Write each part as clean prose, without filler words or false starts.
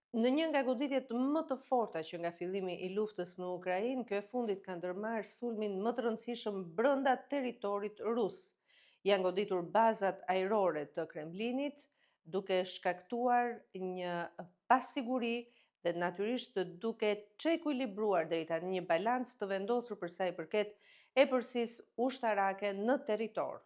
Në një nga goditjet më të forta që nga fillimi i luftës në Ukrainë, kjo e fundit ka ndërmarrë sulmin më të rëndësishëm brenda territorit rus. Janë goditur bazat ajrore të Kremlinit, duke shkaktuar një pasiguri dhe natyrisht duke çekuilibruar deri tani një balancë të vendosur për sa i përket epërsisë ushtarake në territor.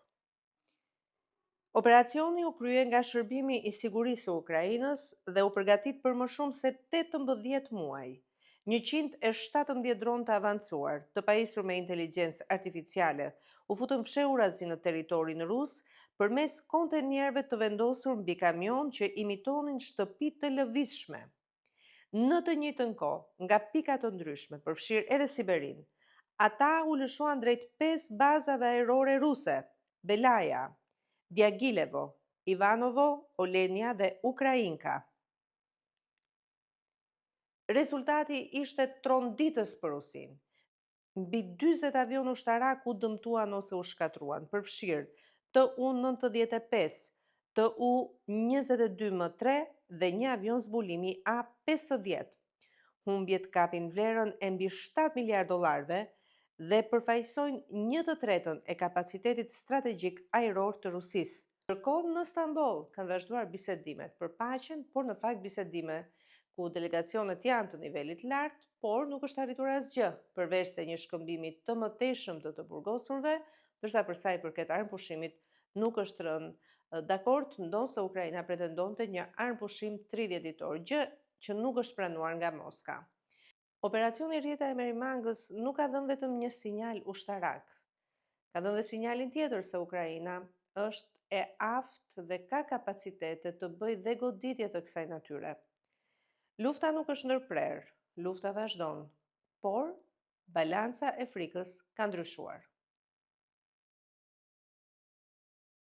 Operacioni u krye nga Shërbimi i Sigurisë së Ukrainës dhe u përgatit për më shumë se 18 muaj. 117 dronë të avancuar, të pajisur me inteligjencë artificiale, u futën fshehurazi në territorin rus përmes kontenierëve të vendosur mbi kamion që imitonin shtëpi të lëvizshme. Në të njëjtën kohë, nga pika të ndryshme, përfshirë edhe Siberinë, ata u lëshuan drejt 5 bazave ajrore ruse: Belaja, Diagilevo, Ivanovo, Olenia dhe Ukrainka. Rezultati ishte tronditës për Rusinë. Mbi 40 avion ushtarak u dëmtuan ose u shkatruan, përfshirë TU-95, TU-22M3 dhe një avion zbulimi A-50. Humbjet kapin vlerën e mbi 7 miliard dollarëve dhe përfaqësojnë 1/3 e kapacitetit strategjik ajror të Rusisë. Ndërkohë në Stamboll kanë vazhduar bisedimet për paqen, por në fakt bisedime ku delegacionet janë të nivelit lartë, por nuk është arritur asgjë, përveç se një shkëmbimi të mëtejshëm të burgosurve, ndërsa për sa i përket armëpushimit nuk është rënë dakord, ndonse Ukraina pretendonte një armëpushim 30 ditor, gjë që nuk është pranuar nga Moska. Operacioni Rjeta e Merimangës nuk ka dhënë vetëm një sinjal ushtarak. Ka dhënë dhe sinjalin tjetër se Ukraina është e aftë dhe ka kapacitete të bëjë dhe goditje të kësaj natyre. Lufta nuk është ndërprerë, lufta vazhdon, por balanca e frikës ka ndryshuar.